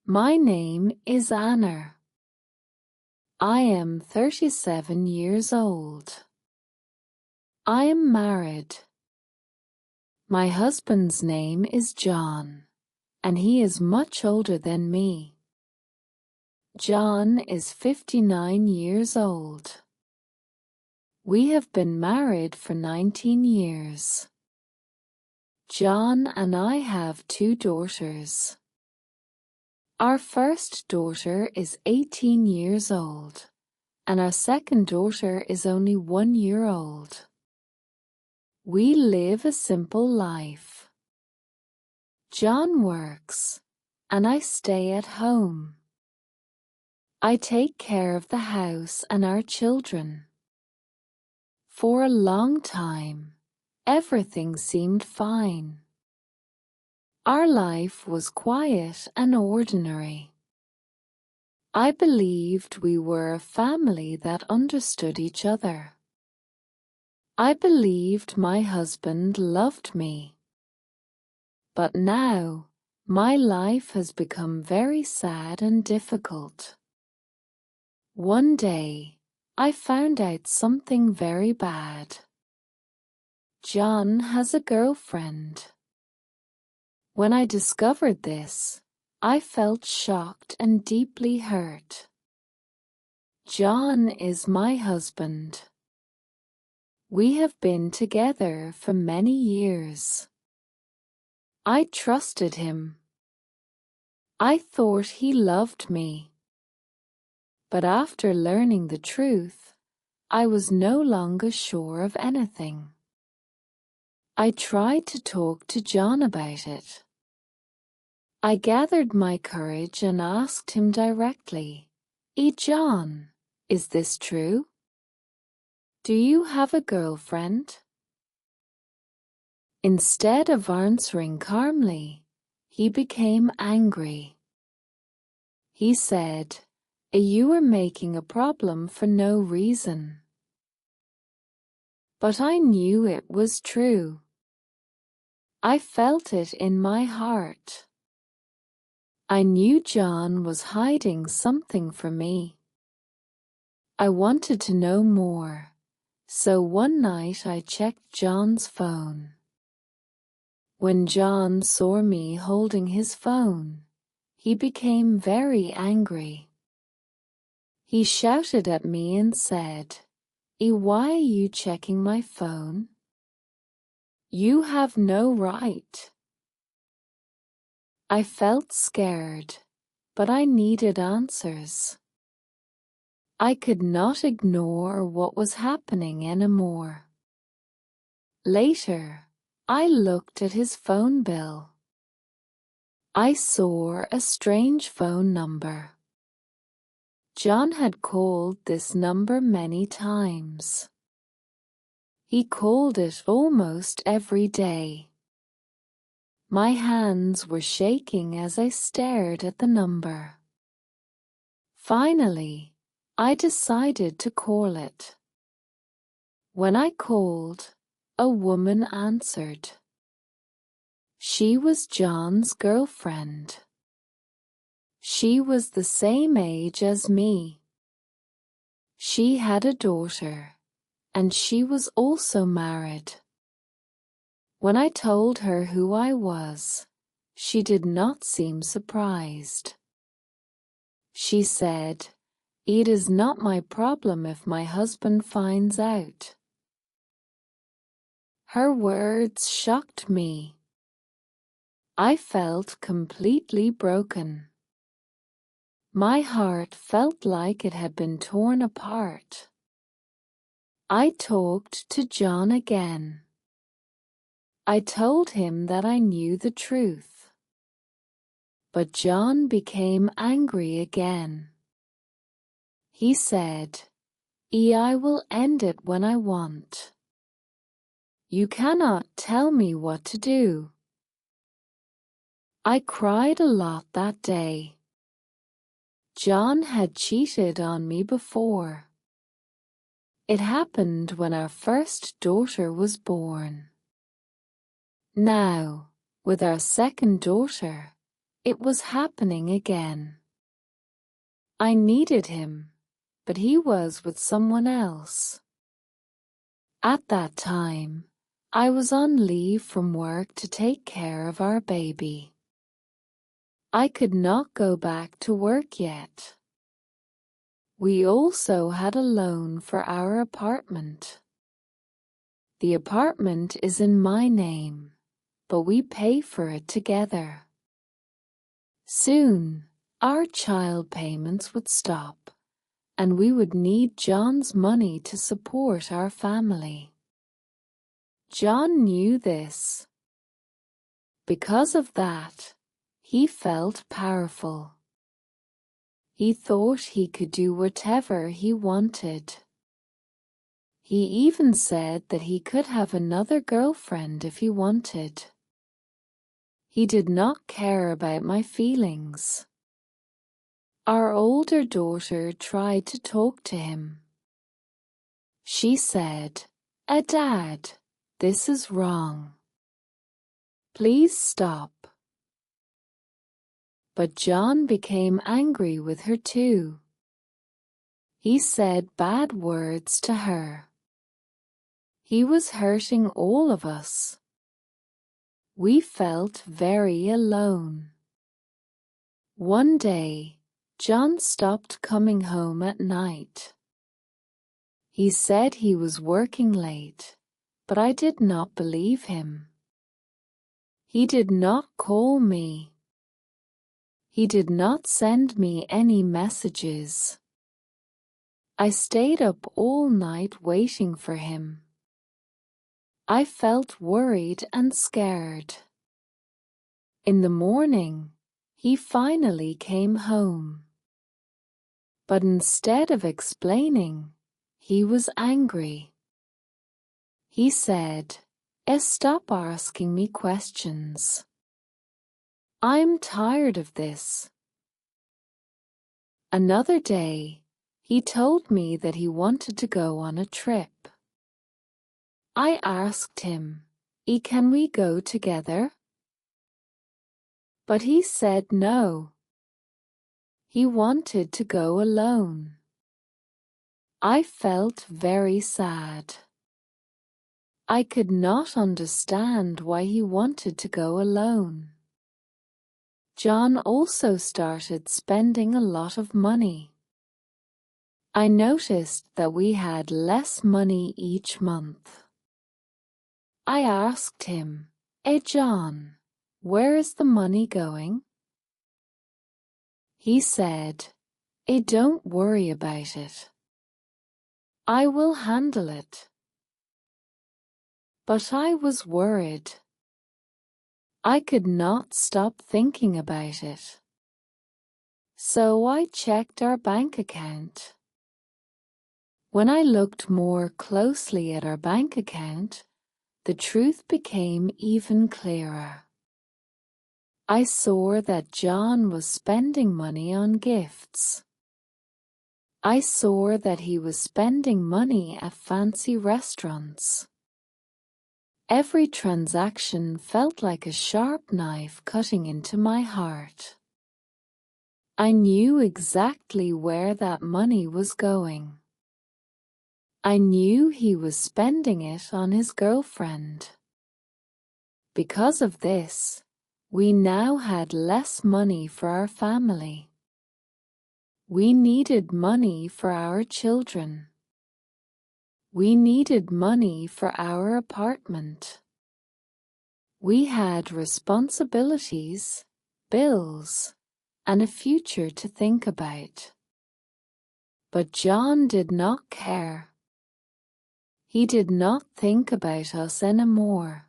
My name is Anna. I am 37 years old. I am married. My husband's name is John, and he is much older than me. John is 59 years old. We have been married for 19 years. John and I have 2 daughters. Our first daughter is 18 years old, and our second daughter is only 1 year old. We live a simple life. John works, and I stay at home. I take care of the house and our children. For a long time, everything seemed fine. Our life was quiet and ordinary. I believed we were a family that understood each other. I believed my husband loved me. But now, my life has become very sad and difficult. One day, I found out something very bad. John has a girlfriend. When I discovered this, I felt shocked and deeply hurt. John is my husband. We have been together for many years. I trusted him. I thought he loved me. But after learning the truth, I was no longer sure of anything. I tried to talk to John about it. I gathered my courage and asked him directly, John, is this true? Do you have a girlfriend? Instead of answering calmly, he became angry. He said, You are making a problem for no reason. But I knew it was true. I felt it in my heart. I knew John was hiding something from me. I wanted to know more, so one night I checked John's phone. When John saw me holding his phone, he became very angry. He shouted at me and said, Why are you checking my phone? You have no right. I felt scared, but I needed answers. I could not ignore what was happening anymore. Later, I looked at his phone bill. I saw a strange phone number. John had called this number many times. He called it almost every day. My hands were shaking as I stared at the number. Finally, I decided to call it. When I called, a woman answered. She was John's girlfriend. She was the same age as me. She had a daughter, and she was also married. When I told her who I was, she did not seem surprised. She said, It is not my problem if my husband finds out. Her words shocked me. I felt completely broken. My heart felt like it had been torn apart. I talked to John again. I told him that I knew the truth. But John became angry again. He said, I will end it when I want. You cannot tell me what to do. I cried a lot that day. John had cheated on me before. It happened when our first daughter was born. Now, with our second daughter, It was happening again. I needed him, but he was with someone else. At that time, I was on leave from work to take care of our baby. I could not go back to work yet. We also had a loan for our apartment. The apartment is in my name, but we pay for it together. Soon, our child payments would stop, and we would need John's money to support our family. John knew this. Because of that, he felt powerful. He thought he could do whatever he wanted. He even said that he could have another girlfriend if he wanted. He did not care about my feelings. Our older daughter tried to talk to him. She said, Dad, this is wrong. Please stop." But John became angry with her too. He said bad words to her. He was hurting all of us. We felt very alone. One day, John stopped coming home at night. He said he was working late, but I did not believe him. He did not call me. He did not send me any messages. I stayed up all night waiting for him. I felt worried and scared. In the morning, he finally came home. But instead of explaining, he was angry. He said, "Stop asking me questions. I'm tired of this." Another day, he told me that he wanted to go on a trip. I asked him, "Can we go together?" But he said no. He wanted to go alone. I felt very sad. I could not understand why he wanted to go alone. John also started spending a lot of money. I noticed that we had less money each month. I asked him, John, where is the money going?" He said, "Don't worry about it. I will handle it." But I was worried. I could not stop thinking about it. So I checked our bank account. When I looked more closely at our bank account, the truth became even clearer. I saw that John was spending money on gifts. I saw that he was spending money at fancy restaurants. Every transaction felt like a sharp knife cutting into my heart. I knew exactly where that money was going. I knew he was spending it on his girlfriend. Because of this, we now had less money for our family. We needed money for our children. We needed money for our apartment. We had responsibilities, bills, and a future to think about. But John did not care. He did not think about us anymore.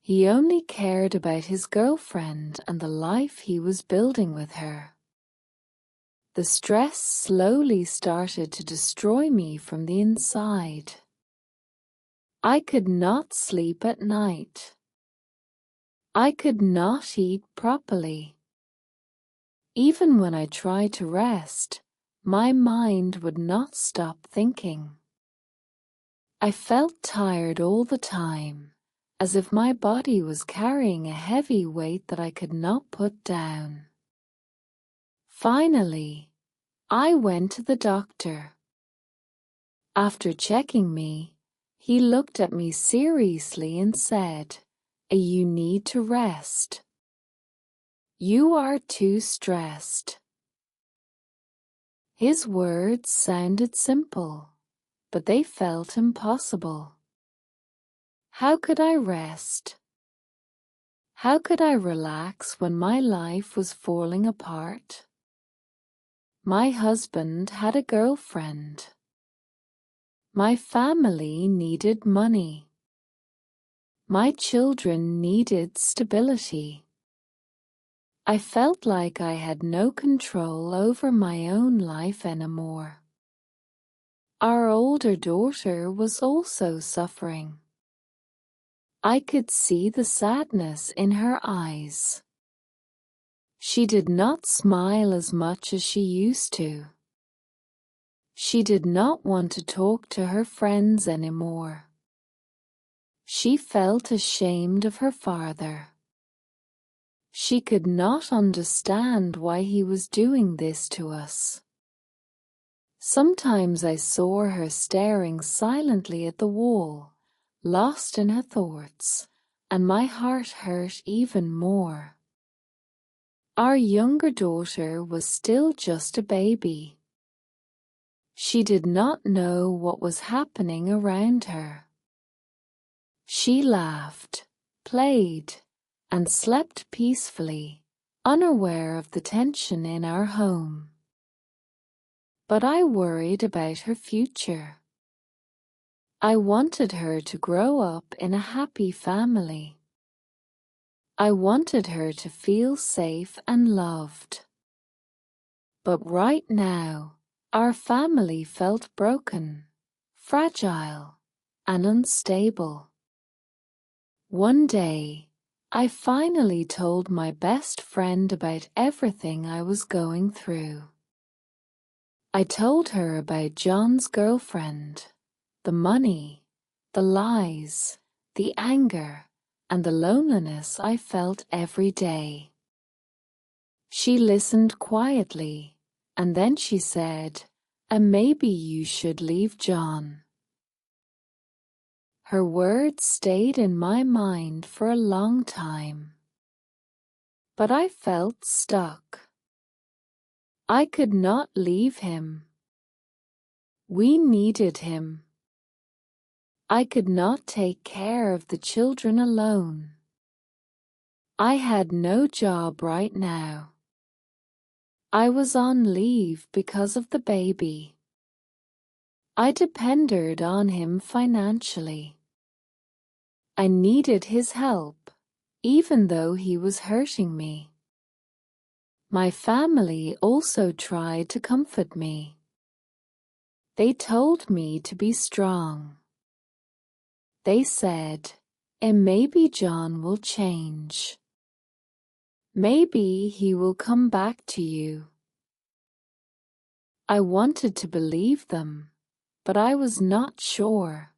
He only cared about his girlfriend and the life he was building with her. The stress slowly started to destroy me from the inside. I could not sleep at night. I could not eat properly. Even when I tried to rest, my mind would not stop thinking. I felt tired all the time, as if my body was carrying a heavy weight that I could not put down. Finally, I went to the doctor. After checking me, he looked at me seriously and said, "You need to rest. You are too stressed." His words sounded simple, but they felt impossible. How could I rest? How could I relax when my life was falling apart? My husband had a girlfriend. My family needed money. My children needed stability. I felt like I had no control over my own life anymore. Our older daughter was also suffering. I could see the sadness in her eyes. She did not smile as much as she used to. She did not want to talk to her friends anymore. She felt ashamed of her father. She could not understand why he was doing this to us. Sometimes I saw her staring silently at the wall, lost in her thoughts, and my heart hurt even more. Our younger daughter was still just a baby. She did not know what was happening around her. She laughed, played, and slept peacefully, unaware of the tension in our home. But I worried about her future. I wanted her to grow up in a happy family. I wanted her to feel safe and loved. But right now, our family felt broken, fragile, and unstable. One day, I finally told my best friend about everything I was going through. I told her about John's girlfriend, the money, the lies, the anger, and the loneliness I felt every day. She listened quietly, and then she said, maybe you should leave John." Her words stayed in my mind for a long time. But I felt stuck. I could not leave him. We needed him. I could not take care of the children alone. I had no job right now. I was on leave because of the baby. I depended on him financially. I needed his help, even though he was hurting me. My family also tried to comfort me. They told me to be strong. They said, and maybe John will change. Maybe he will come back to you. I wanted to believe them, but I was not sure.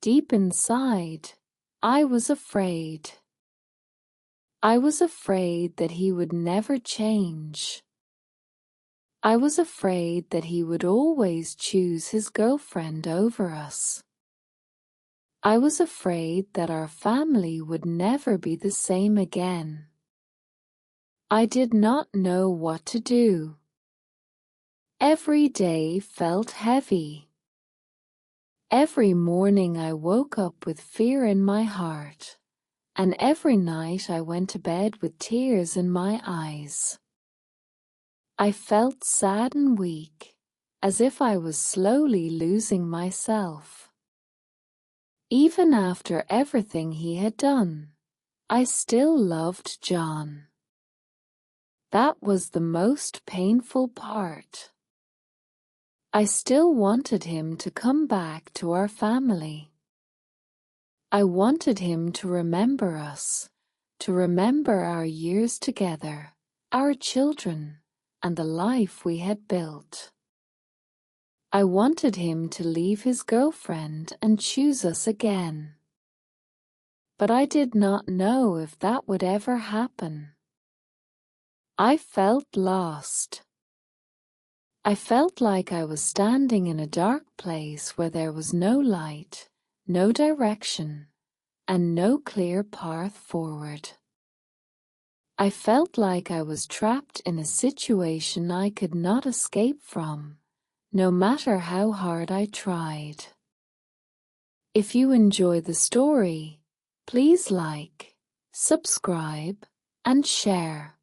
Deep inside, I was afraid. I was afraid that he would never change. I was afraid that he would always choose his girlfriend over us. I was afraid that our family would never be the same again. I did not know what to do. Every day felt heavy. Every morning I woke up with fear in my heart, and every night I went to bed with tears in my eyes. I felt sad and weak, as if I was slowly losing myself. Even after everything he had done, I still loved John. That was the most painful part. I still wanted him to come back to our family. I wanted him to remember us, to remember our years together, our children, and the life we had built. I wanted him to leave his girlfriend and choose us again. but I did not know if that would ever happen. I felt lost. I felt like I was standing in a dark place where there was no light, no direction, and no clear path forward. I felt like I was trapped in a situation I could not escape from, no matter how hard I tried. If you enjoy the story, please like, subscribe, and share.